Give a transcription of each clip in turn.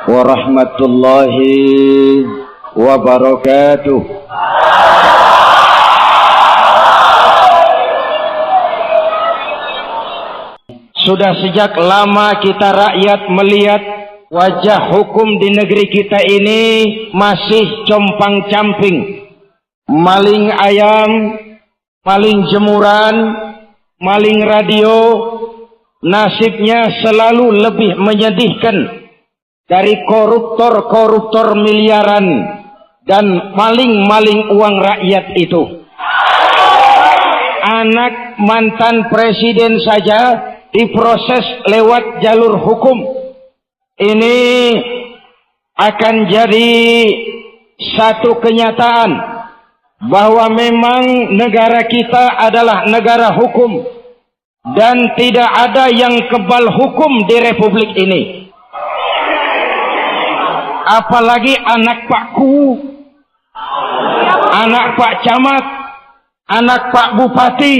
warahmatullahi wabarakatuh. Sudah sejak lama kita rakyat melihat wajah hukum di negeri kita ini masih compang-camping. Maling ayam, maling jemuran, maling radio, nasibnya selalu lebih menyedihkan dari koruptor-koruptor miliaran dan maling-maling uang rakyat itu. Anak mantan presiden saja diproses lewat jalur hukum. Ini akan jadi satu kenyataan bahwa memang negara kita adalah negara hukum dan tidak ada yang kebal hukum di republik ini. Apalagi anak Pak Ku, anak Pak Camat, anak Pak Bupati,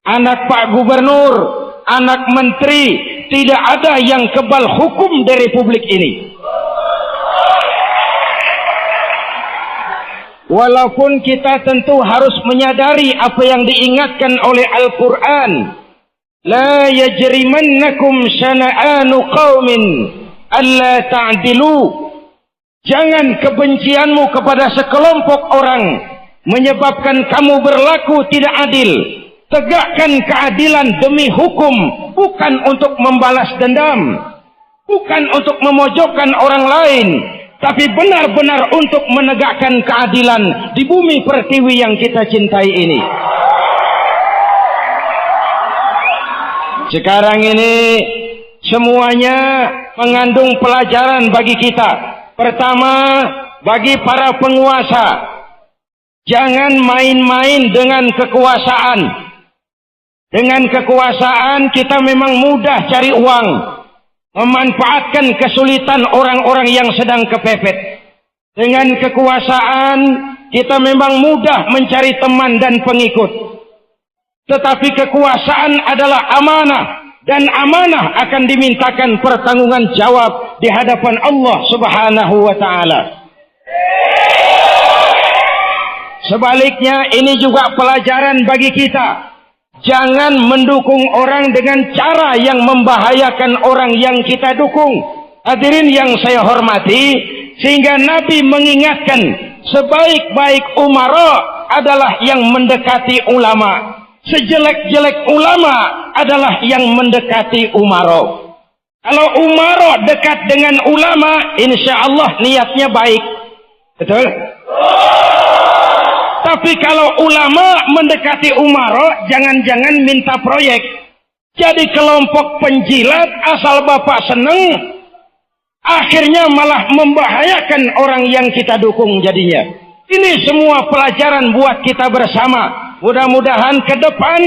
anak Pak Gubernur, anak menteri, tidak ada yang kebal hukum di republik ini. Walaupun kita tentu harus menyadari apa yang diingatkan oleh Al-Quran. La yajrimannakum syana'anu qawmin alla ta'dilu. Jangan kebencianmu kepada sekelompok orang menyebabkan kamu berlaku tidak adil. Tegakkan keadilan demi hukum, bukan untuk membalas dendam, bukan untuk memojokkan orang lain, tapi benar-benar untuk menegakkan keadilan di bumi pertiwi yang kita cintai ini. Sekarang ini semuanya mengandung pelajaran bagi kita. Pertama, bagi para penguasa, jangan main-main dengan kekuasaan. Dengan kekuasaan kita memang mudah cari uang, memanfaatkan kesulitan orang-orang yang sedang kepepet. Dengan kekuasaan kita memang mudah mencari teman dan pengikut. Tetapi kekuasaan adalah amanah, dan amanah akan dimintakan pertanggungan jawab di hadapan Allah Subhanahu wa ta'ala. Sebaliknya ini juga pelajaran bagi kita. Jangan mendukung orang dengan cara yang membahayakan orang yang kita dukung. Hadirin yang saya hormati, sehingga Nabi mengingatkan sebaik-baik umara adalah yang mendekati ulama. Sejelek-jelek ulama adalah yang mendekati umara. Kalau umara dekat dengan ulama, insya Allah niatnya baik. Betul? Tapi kalau ulama mendekati umara, jangan-jangan minta proyek. Jadi kelompok penjilat asal bapak seneng, akhirnya malah membahayakan orang yang kita dukung jadinya. Ini semua pelajaran buat kita bersama. Mudah-mudahan ke depan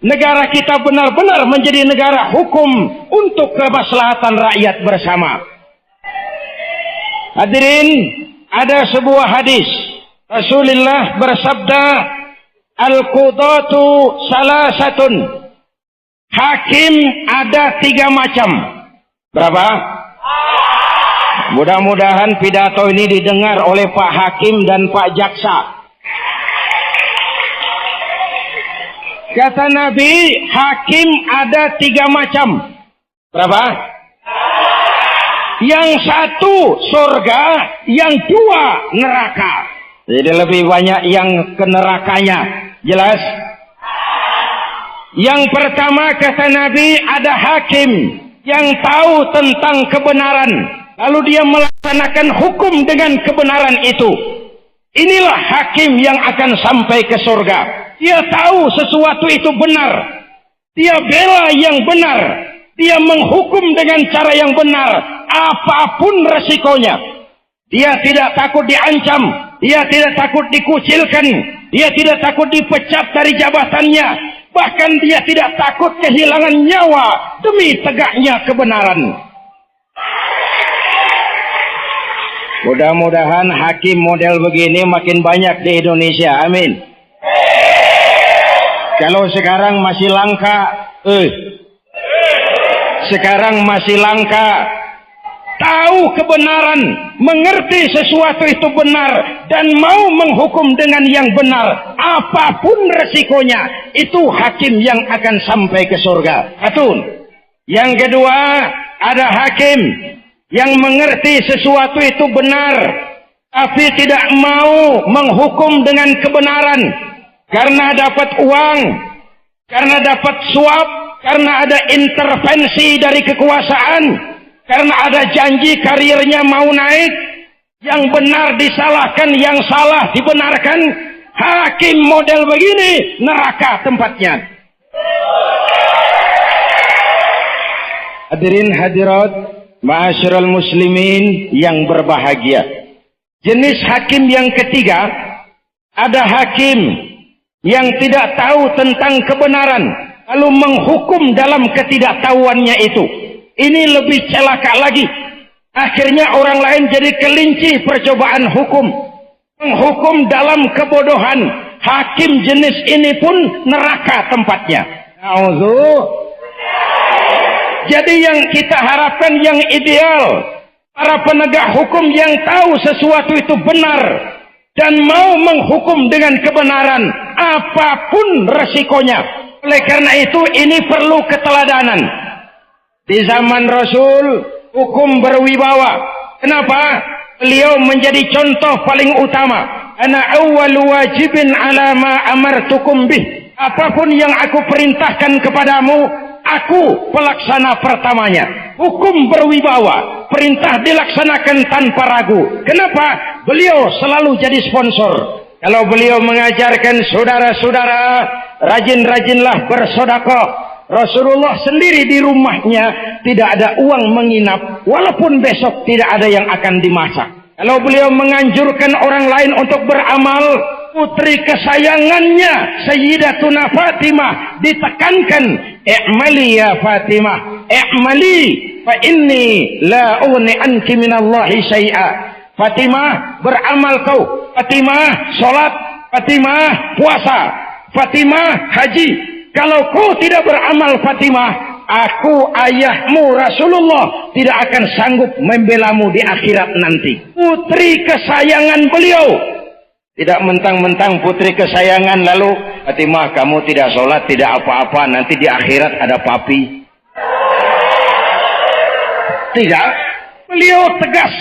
negara kita benar-benar menjadi negara hukum untuk kemaslahatan rakyat bersama. Hadirin, ada sebuah hadis. Rasulullah bersabda, Al-Qudatu salasatun. Hakim ada 3 macam. Berapa? Mudah-mudahan pidato ini didengar oleh Pak Hakim dan Pak Jaksa. Kata Nabi, hakim ada 3 macam. Berapa? Yang 1 surga, yang 2 neraka. Jadi lebih banyak yang ke nerakanya. Jelas? Yang pertama kata Nabi, ada hakim yang tahu tentang kebenaran, lalu dia melaksanakan hukum dengan kebenaran itu. Inilah hakim yang akan sampai ke surga. Dia tahu sesuatu itu benar, dia bela yang benar, dia menghukum dengan cara yang benar, apapun resikonya. Dia tidak takut diancam, dia tidak takut dikucilkan, dia tidak takut dipecat dari jabatannya, bahkan dia tidak takut kehilangan nyawa demi tegaknya kebenaran. Mudah-mudahan hakim model begini makin banyak di Indonesia. Amin. Kalau sekarang masih langka, sekarang masih langka. Tahu kebenaran, mengerti sesuatu itu benar, dan mau menghukum dengan yang benar, apapun resikonya, itu hakim yang akan sampai ke surga. Satu. Yang kedua, ada hakim yang mengerti sesuatu itu benar, tapi tidak mau menghukum dengan kebenaran, karena dapat uang, karena dapat suap, karena ada intervensi dari kekuasaan, karena ada janji karirnya mau naik, yang benar disalahkan, yang salah dibenarkan. Hakim model begini, neraka tempatnya. Hadirin hadirat, ma'asyiral muslimin yang berbahagia. Jenis hakim yang ketiga, ada hakim yang tidak tahu tentang kebenaran, lalu menghukum dalam ketidaktahuannya itu. Ini lebih celaka lagi. Akhirnya orang lain jadi kelinci percobaan hukum. Menghukum dalam kebodohan. Hakim jenis ini pun neraka tempatnya. Jadi yang kita harapkan yang ideal, para penegak hukum yang tahu sesuatu itu benar dan mau menghukum dengan kebenaran apapun resikonya. Oleh karena itu ini perlu keteladanan. Di zaman Rasul hukum berwibawa. Kenapa? Beliau menjadi contoh paling utama. Ana awwalu wajibin ala ma amartukum bih. Apapun yang aku perintahkan kepadamu, aku pelaksana pertamanya. Hukum berwibawa, perintah dilaksanakan tanpa ragu. Kenapa? Beliau selalu jadi sponsor. Kalau beliau mengajarkan saudara-saudara, rajin-rajinlah bersedekah. Rasulullah sendiri di rumahnya tidak ada uang menginap, walaupun besok tidak ada yang akan dimasak. Kalau beliau menganjurkan orang lain untuk beramal, putri kesayangannya Sayyidatuna Fatimah ditekankan, i'mali ya Fatimah, i'mali fa inni la ughni anki minallahi syai'a. Fatimah, beramal kau. Fatimah, salat. Fatimah, puasa. Fatimah, haji. Kalau kau tidak beramal Fatimah, aku ayahmu Rasulullah tidak akan sanggup membelamu di akhirat nanti. Putri kesayangan beliau. Tidak mentang-mentang putri kesayangan lalu, Fatimah kamu tidak sholat, tidak apa-apa, nanti di akhirat ada papi. Tidak. Beliau tegas.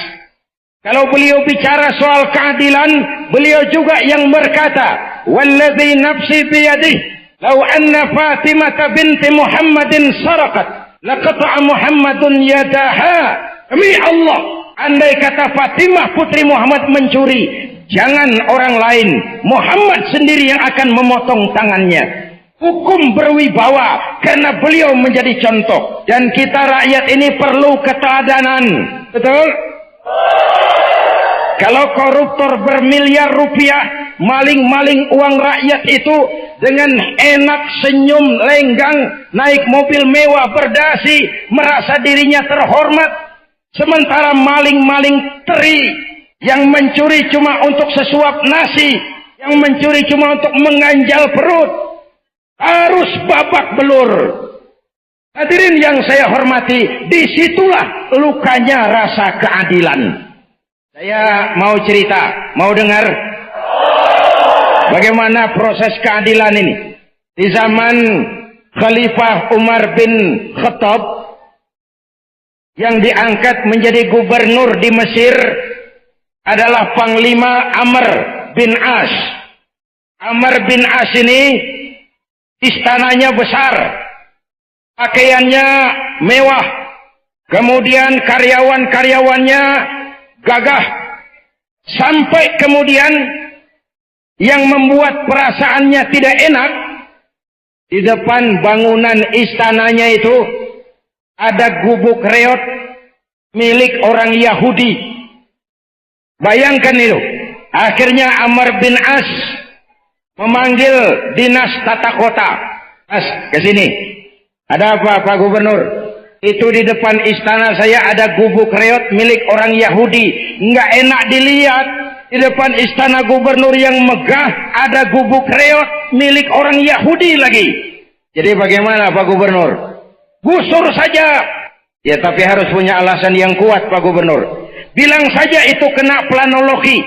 Kalau beliau bicara soal keadilan, beliau juga yang berkata, Walladhi nafsi biyadih, lau anna Fatimah binti Muhammadin sarakat, laqata'a Muhammadun yadaha. Demi Allah, andai kata Fatimah putri Muhammad mencuri, jangan orang lain, Muhammad sendiri yang akan memotong tangannya. Hukum berwibawa karena beliau menjadi contoh. Dan kita rakyat ini perlu keteladanan. Betul? Kalau koruptor bermiliar rupiah maling-maling uang rakyat itu dengan enak senyum lenggang, naik mobil mewah berdasi, merasa dirinya terhormat, sementara maling-maling teri yang mencuri cuma untuk sesuap nasi, yang mencuri cuma untuk menganjal perut, harus babak belur. Hadirin yang saya hormati, disitulah lukanya rasa keadilan. Saya mau cerita, mau dengar bagaimana proses keadilan ini. Di zaman Khalifah Umar bin Khattab yang diangkat menjadi gubernur di Mesir adalah Panglima Amr bin As. Amr bin As ini istananya besar, pakaiannya mewah, kemudian karyawan-karyawannya gagah, sampai kemudian yang membuat perasaannya tidak enak, di depan bangunan istananya itu ada gubuk reot milik orang Yahudi. Bayangkan itu. Akhirnya Amr bin As memanggil dinas tata kota. Mas, ke sini. Ada apa Pak Gubernur? Itu di depan istana saya ada gubuk reot milik orang Yahudi. Nggak enak dilihat. Di depan istana gubernur yang megah ada gubuk reot milik orang Yahudi lagi. Jadi bagaimana Pak Gubernur? Gusur saja. Ya tapi harus punya alasan yang kuat Pak Gubernur. Bilang saja itu kena planologi.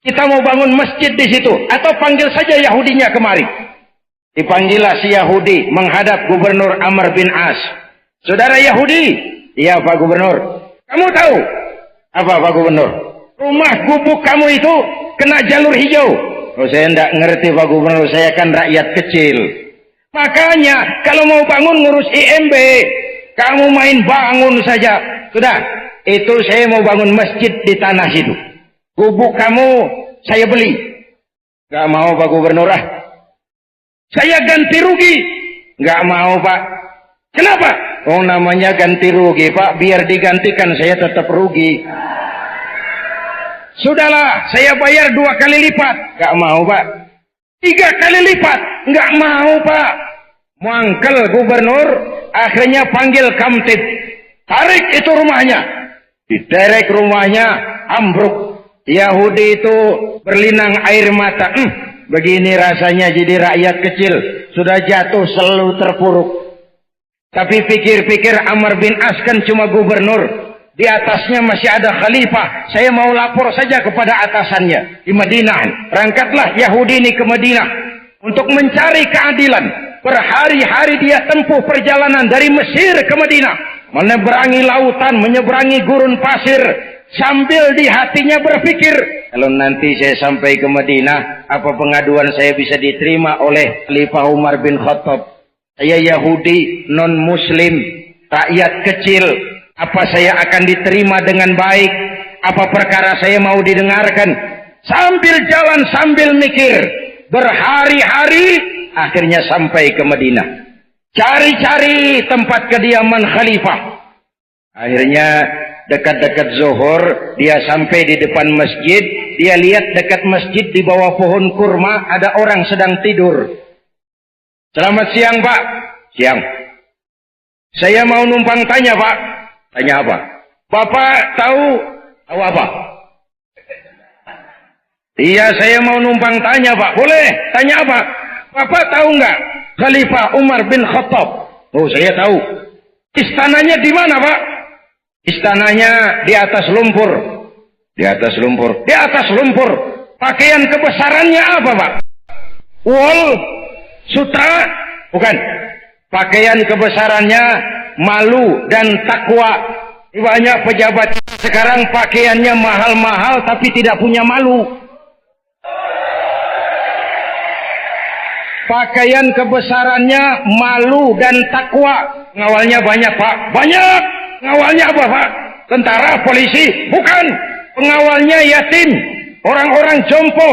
Kita mau bangun masjid di situ. Atau panggil saja Yahudinya kemari. Dipanggillah si Yahudi menghadap Gubernur Amr bin As. Saudara Yahudi. Iya Pak Gubernur. Kamu tahu. Apa Pak Gubernur? Rumah gubuk kamu itu kena jalur hijau. Oh saya tidak ngerti Pak Gubernur. Saya kan rakyat kecil. Makanya kalau mau bangun ngurus IMB. Kamu main bangun saja. Sudah. Itu saya mau bangun masjid di tanah situ. Gubuk kamu saya beli. Gak mau Pak Gubernur ah. Saya ganti rugi. Gak mau Pak. Kenapa? Oh namanya ganti rugi Pak. Biar digantikan saya tetap rugi. Sudahlah saya bayar 2 kali lipat. Gak mau Pak. 3 kali lipat. Gak mau Pak. Mangkel Gubernur. Akhirnya panggil Kamtib. Tarik itu rumahnya. Diterek rumahnya. Ambruk. Yahudi itu berlinang air mata. Begini rasanya jadi rakyat kecil. Sudah jatuh selalu terpuruk. Tapi pikir-pikir Amr bin As kan cuma gubernur. Di atasnya masih ada khalifah. Saya mau lapor saja kepada atasannya. Di Madinah. Berangkatlah Yahudi ini ke Madinah. Untuk mencari keadilan. Berhari-hari dia tempuh perjalanan dari Mesir ke Madinah. Menyeberangi lautan. Menyeberangi gurun pasir. Sambil di hatinya berpikir, kalau nanti saya sampai ke Madinah, apa pengaduan saya bisa diterima oleh Khalifah Umar bin Khattab? Saya Yahudi, non-Muslim, rakyat kecil. Apa saya akan diterima dengan baik? Apa perkara saya mau didengarkan? Sambil jalan, sambil mikir. Berhari-hari, akhirnya sampai ke Madinah. Cari-cari tempat kediaman Khalifah. Akhirnya dekat-dekat zuhur, dia sampai di depan masjid. Dia lihat dekat masjid di bawah pohon kurma ada orang sedang tidur. Selamat siang Pak. Siang. Saya mau numpang tanya Pak. Tanya apa? Bapak tahu apa? Iya saya mau numpang tanya Pak. Boleh? Tanya apa? Bapak tahu nggak Khalifah Umar bin Khattab? Oh saya tahu. Istananya di mana Pak? Istananya di atas lumpur. Di atas lumpur. Di atas lumpur. Pakaian kebesarannya apa Pak? Wol, sutra? Bukan. Pakaian kebesarannya malu dan takwa. Banyak pejabat sekarang pakaiannya mahal-mahal tapi tidak punya malu. Pakaian kebesarannya malu dan takwa. Ngawalnya banyak Pak. Banyak. Pengawalnya apa Pak? Tentara, polisi? Bukan. Pengawalnya yatim, orang-orang jompo,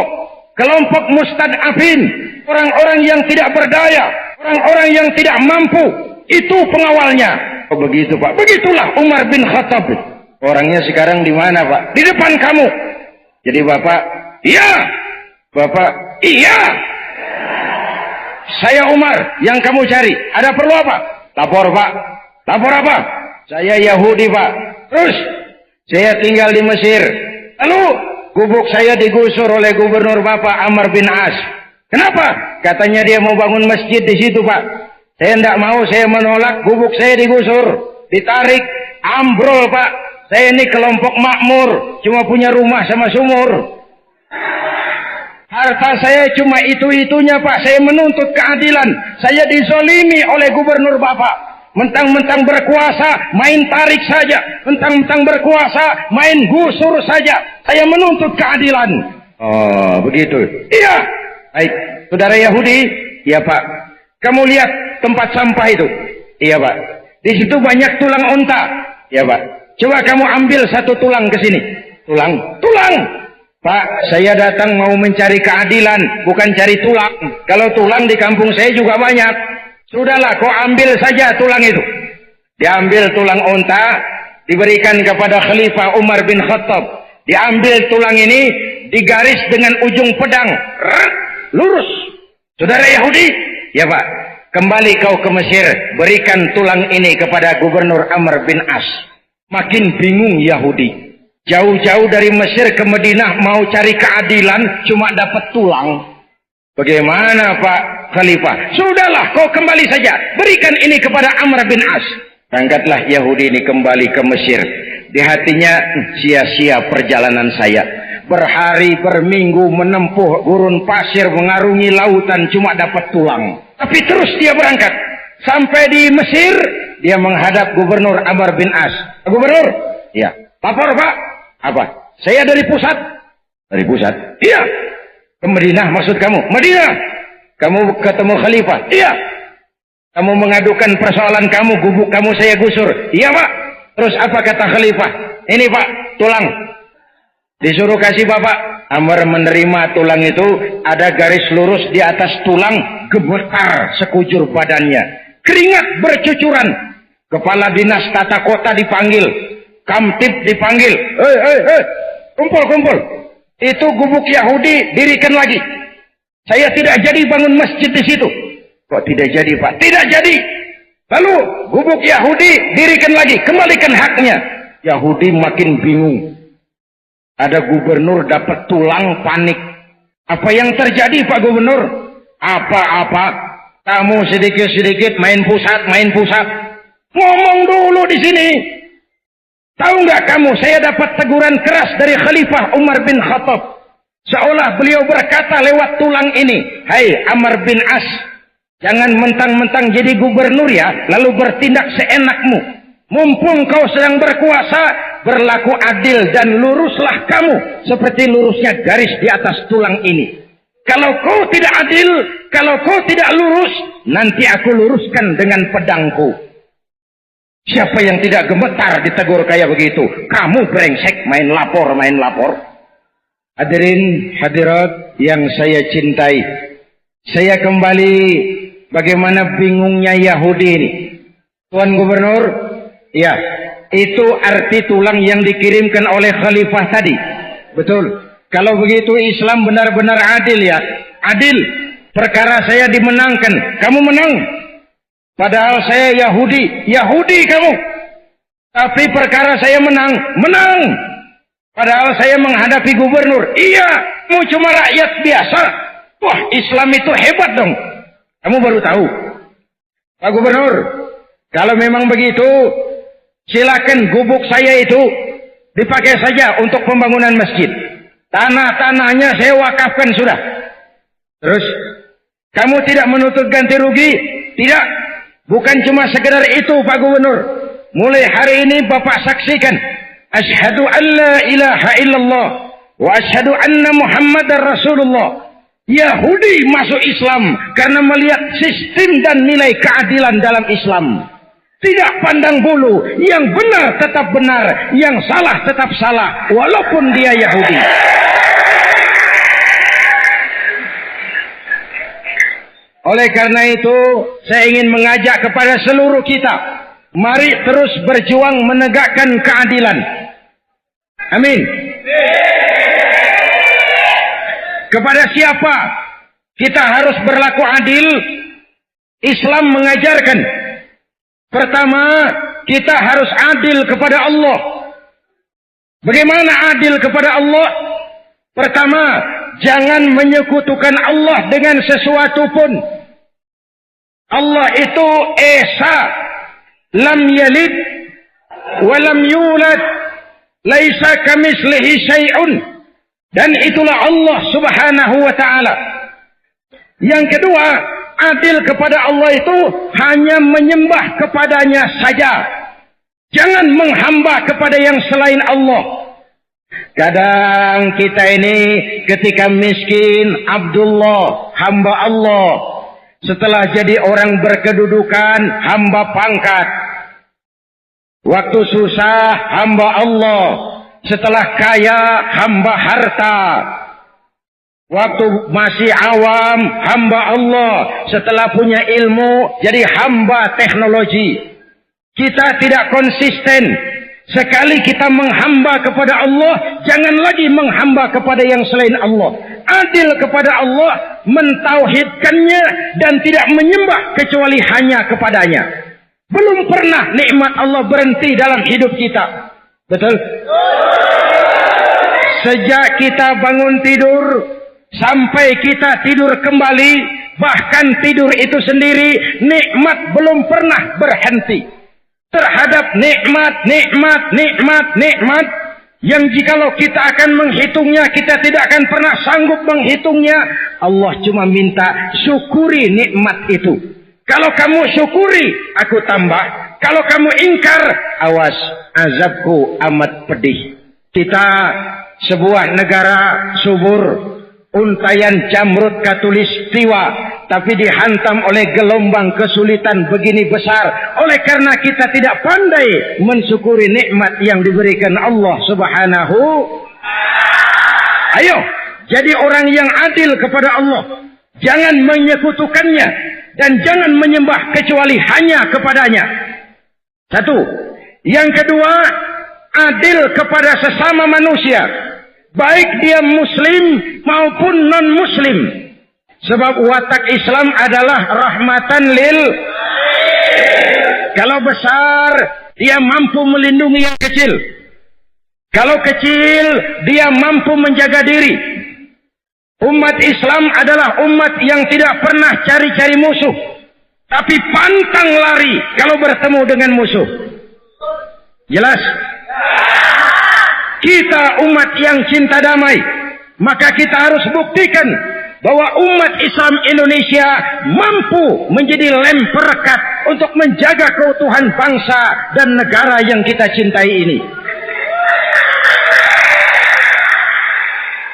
kelompok mustad'afin, orang-orang yang tidak berdaya, orang-orang yang tidak mampu. Itu pengawalnya. Oh begitu Pak. Begitulah Umar bin Khattab. Orangnya sekarang di mana Pak? Di depan kamu. Jadi Bapak, iya. Bapak, iya. Saya Umar yang kamu cari. Ada perlu apa? Lapor Pak. Lapor apa? Saya Yahudi Pak. Terus saya tinggal di Mesir. Lalu gubuk saya digusur oleh gubernur Bapak Amr bin As. Kenapa? Katanya dia mau bangun masjid di situ Pak. Saya tidak mau, saya menolak. Gubuk saya digusur, ditarik, ambrol Pak. Saya ini kelompok makmur, cuma punya rumah sama sumur. Harta saya cuma itu-itunya Pak. Saya menuntut keadilan. Saya dizolimi oleh gubernur Bapak. Mentang-mentang berkuasa, main tarik saja. Mentang-mentang berkuasa, main gusur saja. Saya menuntut keadilan. Oh, begitu. Iya. Baik, saudara Yahudi. Iya Pak. Kamu lihat tempat sampah itu. Iya Pak. Di situ banyak tulang unta. Iya Pak. Coba kamu ambil 1 tulang ke sini. Tulang. Tulang. Pak, saya datang mau mencari keadilan, bukan cari tulang. Kalau tulang di kampung saya juga banyak. Sudahlah, kau ambil saja tulang itu. Diambil tulang unta, diberikan kepada Khalifah Umar bin Khattab. Diambil tulang ini, digaris dengan ujung pedang. Lurus. Saudara Yahudi? Ya Pak. Kembali kau ke Mesir. Berikan tulang ini kepada Gubernur Amr bin As. Makin bingung Yahudi. Jauh-jauh dari Mesir ke Madinah mau cari keadilan, cuma dapat tulang. Bagaimana Pak Khalifah? Sudahlah, kau kembali saja. Berikan ini kepada Amr bin As. Berangkatlah Yahudi ini kembali ke Mesir. Di hatinya, sia-sia perjalanan saya. Berhari, berminggu menempuh gurun pasir, mengarungi lautan, cuma dapat tulang. Tapi terus dia berangkat. Sampai di Mesir, dia menghadap Gubernur Amr bin As. Gubernur? Ya. Lapor Pak. Apa? Saya dari pusat. Dari pusat? Iya. Ke Madinah maksud kamu? Madinah. Kamu ketemu Khalifah? Iya. Kamu mengadukan persoalan kamu, gubuk kamu saya gusur. Iya Pak. Terus apa kata Khalifah? Ini Pak, tulang. Disuruh kasih Bapak. Amr menerima tulang itu, ada garis lurus di atas tulang, gemetar sekujur badannya. Keringat bercucuran. Kepala dinas tata kota dipanggil. Kamtib dipanggil. Hei, kumpul. Itu gubuk Yahudi, dirikan lagi. Saya tidak jadi bangun masjid di situ. Kok tidak jadi Pak? Tidak jadi. Lalu gubuk Yahudi dirikan lagi, kembalikan haknya. Yahudi makin bingung. Ada gubernur dapat tulang, panik. Apa yang terjadi Pak Gubernur? Apa-apa. Kamu sedikit-sedikit main pusat. Ngomong dulu di sini. Tahu nggak kamu, saya dapat teguran keras dari Khalifah Umar bin Khattab. Seolah beliau berkata lewat tulang ini, hai Amr bin As, jangan mentang-mentang jadi gubernur ya, lalu bertindak seenakmu. Mumpung kau sedang berkuasa, berlaku adil dan luruslah kamu seperti lurusnya garis di atas tulang ini. Kalau kau tidak adil, kalau kau tidak lurus, nanti aku luruskan dengan pedangku. Siapa yang tidak gemetar ditegur kayak begitu? Kamu brengsek, main lapor. Hadirin hadirat yang saya cintai, saya kembali bagaimana bingungnya Yahudi ini. Tuan Gubernur, ya, itu arti tulang yang dikirimkan oleh Khalifah tadi. Betul. Kalau begitu Islam benar-benar adil ya. Adil. Perkara saya dimenangkan, kamu menang. Padahal saya Yahudi kamu. Tapi perkara saya menang. Padahal saya menghadapi gubernur. Iya, kamu cuma rakyat biasa. Wah, Islam itu hebat dong. Kamu baru tahu. Pak Gubernur, kalau memang begitu, silakan gubuk saya itu dipakai saja untuk pembangunan masjid. Tanah-tanahnya saya wakafkan sudah. Terus, kamu tidak menuntut ganti rugi? Tidak. Bukan cuma sekedar itu Pak Gubernur. Mulai hari ini Bapak saksikan. Asyhadu an la ilaha illallah. Wa asyhadu anna Muhammadar Rasulullah. Yahudi masuk Islam karena melihat sistem dan nilai keadilan dalam Islam. Tidak pandang bulu. Yang benar tetap benar. Yang salah tetap salah. Walaupun dia Yahudi. Oleh karena itu, saya ingin mengajak kepada seluruh kita, mari terus berjuang menegakkan keadilan. Amin. Kepada siapa kita harus berlaku adil? Islam mengajarkan. Pertama, kita harus adil kepada Allah. Bagaimana adil kepada Allah? Pertama, jangan menyekutukan Allah dengan sesuatu pun. Allah itu Esa, lam yalid wa lam yulad, laisa kamislihi syai'un, dan itulah Allah Subhanahu wa taala. Yang kedua, adil kepada Allah itu hanya menyembah kepadanya saja. Jangan menghamba kepada yang selain Allah. Kadang kita ini ketika miskin, Abdullah, hamba Allah. Setelah jadi orang berkedudukan, hamba pangkat. Waktu susah, hamba Allah. Setelah kaya, hamba harta. Waktu masih awam, hamba Allah. Setelah punya ilmu, jadi hamba teknologi. Kita tidak konsisten. Sekali kita menghamba kepada Allah, jangan lagi menghamba kepada yang selain Allah. Adil kepada Allah, mentauhidkannya dan tidak menyembah kecuali hanya kepadanya. Belum pernah nikmat Allah berhenti dalam hidup kita. Betul? Sejak kita bangun tidur sampai kita tidur kembali, bahkan tidur itu sendiri nikmat belum pernah berhenti. Terhadap nikmat yang jikalau kita akan menghitungnya, kita tidak akan pernah sanggup menghitungnya. Allah cuma minta syukuri nikmat itu. Kalau kamu syukuri, aku tambah. Kalau kamu ingkar, awas, azabku amat pedih. Kita sebuah negara subur, untayan Jamrud Katulistiwa, tapi dihantam oleh gelombang kesulitan begini besar. Oleh karena kita tidak pandai mensyukuri nikmat yang diberikan Allah Subhanahu. Ayo, jadi orang yang adil kepada Allah. Jangan menyekutukannya dan jangan menyembah kecuali hanya kepadanya. Satu. Yang kedua, adil kepada sesama manusia, baik dia muslim maupun non-muslim. Sebab watak Islam adalah rahmatan lil. Kalau besar, dia mampu melindungi yang kecil. Kalau kecil, dia mampu menjaga diri. Umat Islam adalah umat yang tidak pernah cari-cari musuh, tapi pantang lari kalau bertemu dengan musuh. Jelas? Kita umat yang cinta damai, maka kita harus buktikan bahwa umat Islam Indonesia mampu menjadi lem perekat untuk menjaga keutuhan bangsa dan negara yang kita cintai ini.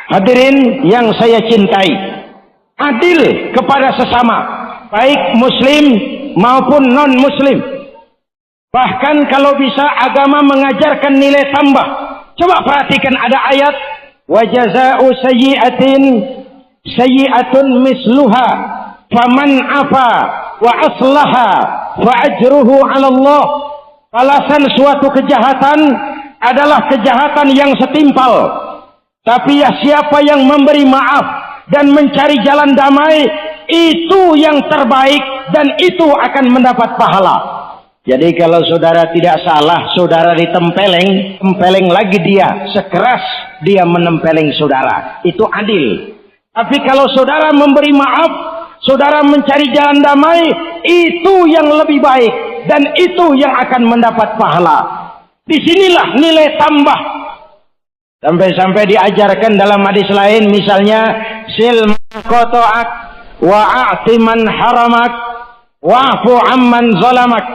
Hadirin yang saya cintai, adil kepada sesama, baik muslim maupun non-muslim. Bahkan kalau bisa agama mengajarkan nilai tambah. Coba perhatikan, ada ayat wa jazaa'u sayyi'atin sayyi'atun misluha faman afa wa aslaha fa ajruhu 'ala Allah. Balasan suatu kejahatan adalah kejahatan yang setimpal. Tapi ya siapa yang memberi maaf dan mencari jalan damai, itu yang terbaik dan itu akan mendapat pahala. Jadi kalau saudara tidak salah, saudara ditempeleng, tempeleng lagi dia, sekeras dia menempeleng saudara. Itu adil. Tapi kalau saudara memberi maaf, saudara mencari jalan damai, itu yang lebih baik dan itu yang akan mendapat pahala. Disinilah nilai tambah. Sampai-sampai diajarkan dalam hadis lain, misalnya sil man qata'ak wa a'ti man haramak wa'fu amman zalamak.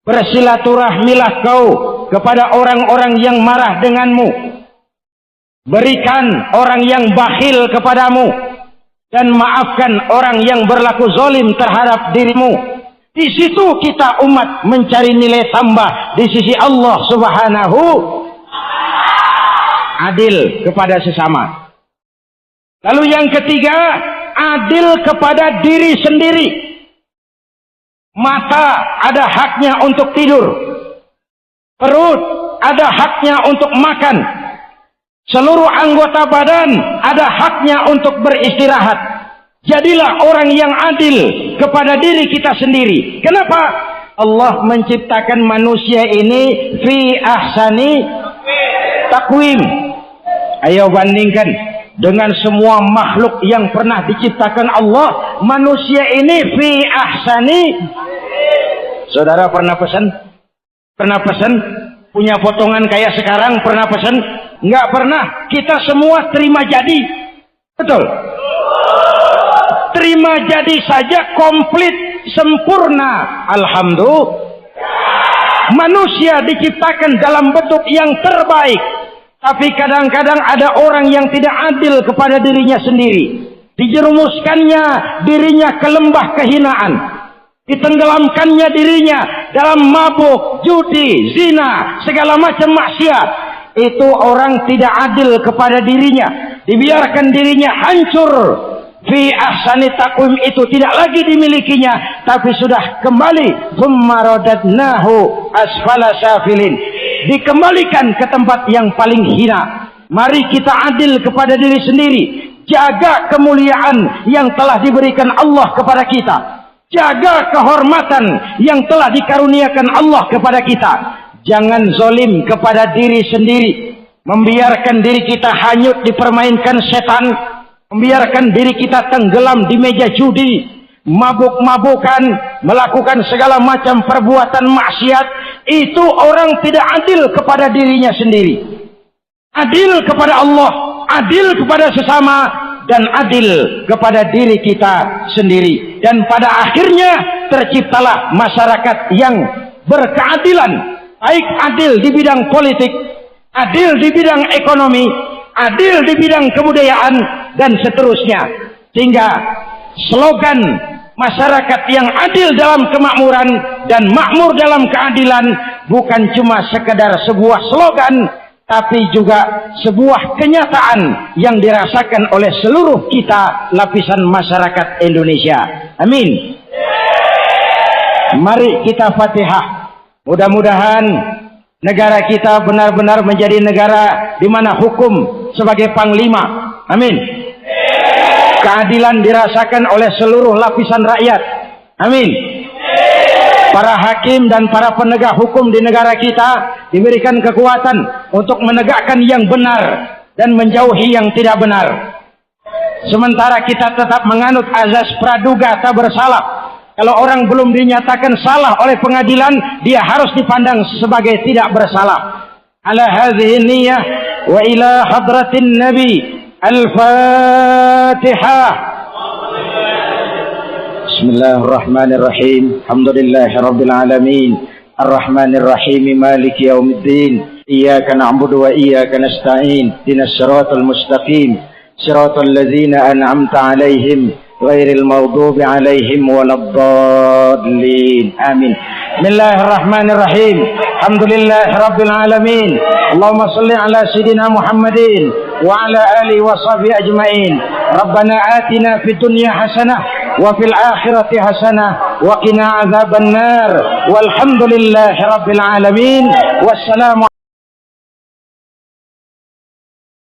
Bersilaturahmilah kau kepada orang-orang yang marah denganmu, berikan orang yang bakhil kepadamu, dan maafkan orang yang berlaku zalim terhadap dirimu. Di situ kita umat mencari nilai tambah di sisi Allah Subhanahu. Adil kepada sesama. Lalu yang ketiga, adil kepada diri sendiri. Mata ada haknya untuk tidur. Perut ada haknya untuk makan. Seluruh anggota badan ada haknya untuk beristirahat. Jadilah orang yang adil kepada diri kita sendiri. Kenapa? Allah menciptakan manusia ini fi ahsani takwim. Ayo bandingkan dengan semua makhluk yang pernah diciptakan Allah, manusia ini fi ahsani. Saudara pernah pesan? Pernah pesan? Punya potongan kayak sekarang pernah pesan? Enggak pernah. Kita semua terima jadi. Betul? Terima jadi saja komplit, sempurna. Alhamdulillah. Manusia diciptakan dalam bentuk yang terbaik. Tapi kadang-kadang ada orang yang tidak adil kepada dirinya sendiri. Dijerumuskannya dirinya ke lembah kehinaan. Ditenggelamkannya dirinya dalam mabuk, judi, zina, segala macam maksiat. Itu orang tidak adil kepada dirinya. Dibiarkan dirinya hancur. Fi ahsani takwim itu tidak lagi dimilikinya, tapi sudah kembali. Tsumma radadnahu asfala safilin. Dikembalikan ke tempat yang paling hina. Mari kita adil kepada diri sendiri. Jaga kemuliaan yang telah diberikan Allah kepada kita. Jaga kehormatan yang telah dikaruniakan Allah kepada kita. Jangan zalim kepada diri sendiri. Membiarkan diri kita hanyut dipermainkan setan. membiarkan diri kita tenggelam di meja judi, mabuk-mabukan, melakukan segala macam perbuatan maksiat, itu orang tidak adil kepada dirinya sendiri. Adil kepada Allah, adil kepada sesama, dan adil kepada diri kita sendiri. Dan pada akhirnya terciptalah masyarakat yang berkeadilan, baik adil di bidang politik, adil di bidang ekonomi, adil di bidang kebudayaan, dan seterusnya. Sehingga slogan masyarakat yang adil dalam kemakmuran dan makmur dalam keadilan bukan cuma sekedar sebuah slogan, tapi juga sebuah kenyataan yang dirasakan oleh seluruh kita lapisan masyarakat Indonesia. Amin. Mari kita Fatihah. Mudah-mudahan negara kita benar-benar menjadi negara di mana hukum sebagai panglima. Amin. Keadilan dirasakan oleh seluruh lapisan rakyat. Amin. Para hakim dan para penegak hukum di negara kita diberikan kekuatan untuk menegakkan yang benar dan menjauhi yang tidak benar. Sementara kita tetap menganut azas praduga tak bersalah. Kalau orang belum dinyatakan salah oleh pengadilan, dia harus dipandang sebagai tidak bersalah. Ala hadhihi niyyah wa ila hadratin nabi. Al-Fatihah. Bismillahirrahmanirrahim. Alhamdulillahirabbil alamin. Ar-Rahmanirrahim. Maliki yaumiddin. Iyyaka na'budu wa iyyaka nasta'in. Ihdinas siratal mustaqim. Siratal ladzina an'amta 'alaihim ghairil maghdubi 'alaihim waladdallin. Amin. Bismillahirrahmanirrahim. Alhamdulillahirabbil alamin. Allahumma shalli ala sayidina Muhammadin wa ala alihi wa sahbihi ajmain. Rabbana atina fid dunya hasanah wa fil akhirati hasanah wa qina adzabannar. Walhamdulillahirabbil alamin. Wassalamu